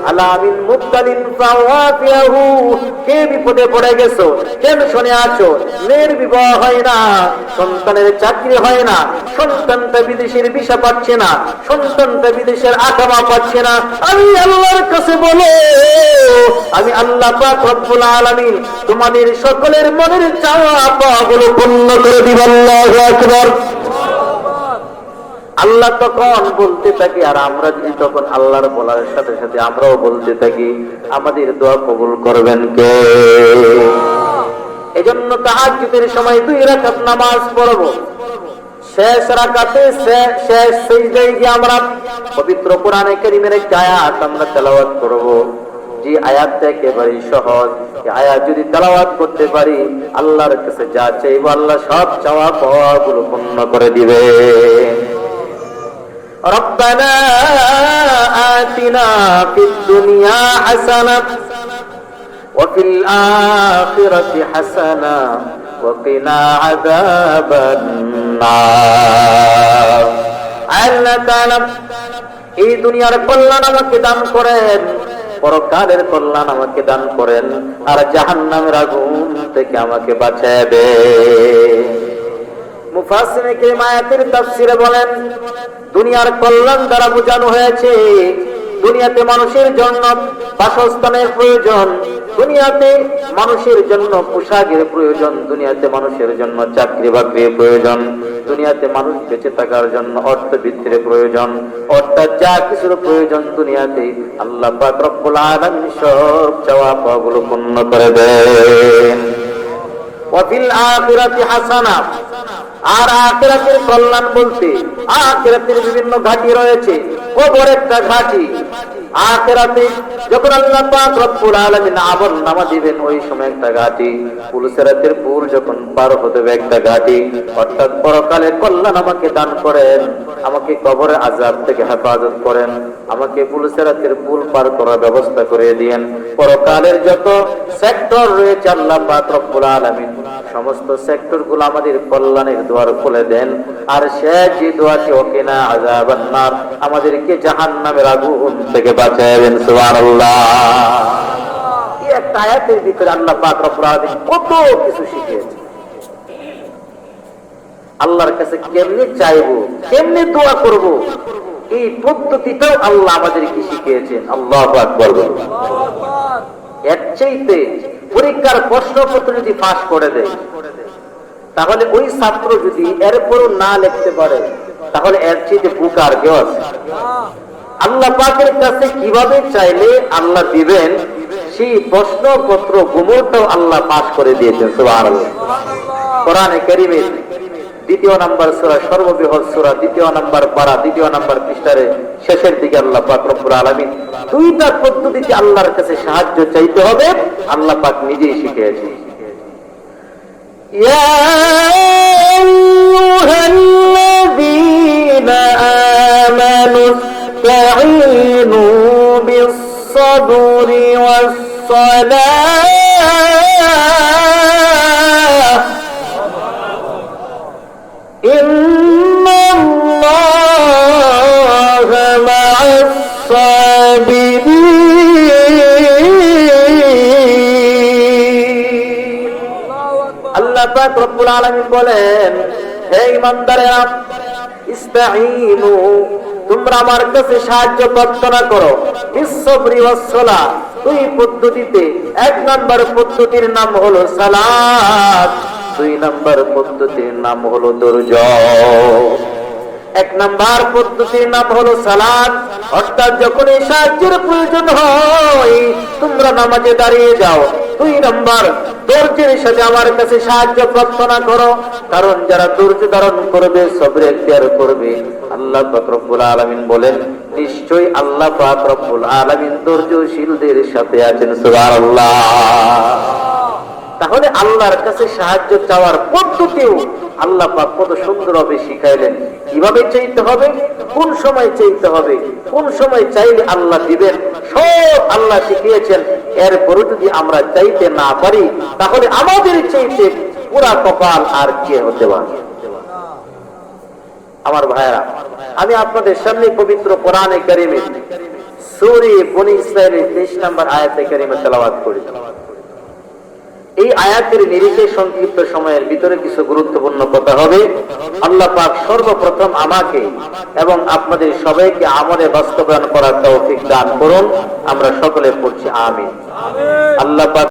আলা মিন মুবতালিন ফাওয়াতিহু, কে বিপদে পড়ে গেছো, টেনশনে আছো, মেয়ের বিবাহ হয় না, সন্তানের চাকরি হয় না, সন্তানটা বিদেশের ভিসা পাচ্ছে না, সন্তানটা বিদেশের আকামা পাচ্ছে না, আমি আল্লাহর কাছে বলো, আমি আল্লাহ পাক রব্বুল আলামিন তোমাদের সকলের মনের চাওয়া পাওয়াগুলো পূর্ণ করে দিব। আল্লাহু আকবার। আল্লাহ তখন বলতে থাকি, আর আমরা যদি তখন আল্লাহর বলার সাথে সাথে আমরাও বলতে থাকি, আমাদের দোয়া কবুল করবেন কে? এজন্য তাহাজ্জুদের সময় 2 রাকাত নামাজ পড়ব, শেষ রাকাতে শেষ সিজদায় গিয়ে আমরা পবিত্র কোরআনে কারীমের একটা আয়াত আমরা তেলাওয়াত করব, যে আয়াতটা একেবারে সহজ। এই আয়াত যদি তেলাওয়াত করতে পারি, আল্লাহর কাছে যা চাইবো আল্লাহ সব চাওয়া পাওয়াগুলো পূর্ণ করে দিবে। ربنا آتنا في الدنيا حسنة وفي الآخرة حسنة وقنا عذاب النار। আল্লাহ তাআলা এই দুনিয়ার কল্যাণ আমাকে দান করেন, পরকালের কল্যাণ আমাকে দান করেন, আর জাহান্নামের আগুন থেকে আমাকে বাঁচিয়ে দেন। মুফাসসিরিনে কিরাম আয়াতের তাফসীরে বলেন, দুনিয়ার কল্যাণ দ্বারা বোঝানো হয়েছে দুনিয়াতে মানুষের জন্য বাসস্থানের প্রয়োজন, দুনিয়াতে মানুষের জন্য পোশাকের প্রয়োজন, দুনিয়াতে মানুষের জন্য চাকরি বাকরির প্রয়োজন, দুনিয়াতে মানুষ বেঁচে থাকার জন্য অর্থবৃত্তির প্রয়োজন, অর্থাৎ যা কিছুর প্রয়োজন দুনিয়াতে আল্লাহ পাক রব্বুল আলামিন সব চাওয়া পাওয়াগুলো পূর্ণ করে দেন। ওয়া ফিল আখিরাতি হাসানা, আর আখিরাতের কল্যাণ বলতে আখিরাতের বিভিন্ন ঘাটি রয়েছে। কবর একটা ঘাটি, আখিরাতে যখন আল্লাহ পাক রব্বুল আলামিন আমল নামা দিবেন ওই সময় একটা ঘাটি, পুলসিরাতের পুল যখন পার হতে হবে একটা ঘাটি, অর্থাৎ পরকালে কল্যাণ আমাকে দান করেন, আমাকে কবরের আযাব থেকে হেফাজত করেন, আমাকে পুলসিরাতের পুল পার করার ব্যবস্থা করে দিয়েন। পরকালের যত সেক্টর রয়েছে আল্লাহ পাক রব্বুল আলামিন সমস্ত সেক্টর গুলো আমাদের কল্যাণের দুয়ার খুলে দেন। আর শেষ যে দোয়াটি ওকিনা আযাবান নার, আমাদেরকে জাহান্নামের আগুন থেকে বাঁচাবেন। সুবহানাল্লাহ। এই একটা আয়াতের ভিতরে আল্লাহ পাক রব্বুল আলামিন কত কিছু শিখিয়েছেন। আল্লাহর কাছে কেমনে চাইবো, কেমনে দোয়া করব, এই পদ্ধতিটাও আল্লাহ আমাদেরকে শিখিয়েছেন। আল্লাহু আকবার। এর চাইতে পরীক্ষার প্রশ্নপত্র যদি ফাঁস করে দেয়, তাহলে ওই ছাত্র যদি এরপরও না লিখতে পারে, তাহলে এর চাইতে বোকা আর কেউ আছে? আল্লাহ পাকের কাছে কিভাবে চাইলে আল্লাহ দিবেন, সেই প্রশ্নপত্র গুমরটাও আল্লাহ পাস করে দিয়েছেন। সুবহানাল্লাহ। কোরআনে কারীমে 2 নম্বর সূরা, সর্ববৃহৎ সূরা, 2 নম্বর পারা, 2 নম্বর পৃষ্ঠারে শেষের দিকে আল্লাহ পাক রব্বুল আলামিন 2টা পদ্ধতিতে আল্লাহর কাছে সাহায্য চাইতে হবে আল্লাহ পাক নিজেই শিখিয়েছেন। ইয়া আইয়ুহাল্লাযীনা আমানু ইসতাঈনু বিস-সাবরি ওয়াস-সালাহ ইন্নাল্লাহা মা'আস-সাবিরিন। আল্লাহ পাক রব্বুল আলামিন বলেন, হে ঈমানদারেরা, ইসতাঈনু, তোমরা আমার কাছে সাহায্য প্রার্থনা করো, বিস-সাবরি ওয়াস-সালাহ, দুই পদ্ধতিতে। 1 নম্বর পদ্ধতির নাম হলো সালাত, 2 নম্বর পদ্ধতির নাম হলো ধৈর্য। 1 নম্বর পদ্ধতির নাম হলো সালাত, অর্থাৎ যখন এই সাহায্যের প্রয়োজন হয় তোমরা নামাজে দাঁড়িয়ে যাও। 2 নম্বর ধৈর্যের সাথে আমার কাছে সাহায্য প্রার্থনা করো, কারণ যারা ধৈর্য ধারণ করবে, সবর এখতিয়ার করবে, আল্লাহ পাক রব্বুল আলামিন বলেন নিশ্চয়ই আল্লাহ পাক রব্বুল আলামিন ধৈর্যশীলদের সাথে আছেন। সুবহানাল্লাহ। তাহলে আল্লাহর কাছে সাহায্য চাওয়ার পদ্ধতিও আল্লাহ পাক কত সুন্দরভাবে শিখাইলেন, কিভাবে চাইতে হবে, কোন সময় চাইতে হবে, কোন সময় চাইলে আল্লাহ দিবেন, সব আল্লাহ শিখিয়েছেন। এরপরও যদি আমরা চাইতে না পারি, তাহলে আমাদের চাইতে পুরা কপাল আর কে হতে পারে? আমার ভাইরা, আমি আপনাদের সামনে পবিত্র কোরআনে কারীমে সূরা বনী ইসরাঈলের 23 নম্বর আয়াতে কারিমা তেলাওয়াত করি। এই আয়াতের নিরিখে সংক্ষিপ্ত সময়ের ভিতরে কিছু গুরুত্বপূর্ণ কথা হবে। আল্লাহ পাক সর্বপ্রথম আমাকে এবং আপনাদের সবাইকে আমলে বাস্তবায়ন করার তৌফিক দান করুন। আমরা সকলে পড়ছি আমিন। আল্লাহ পাক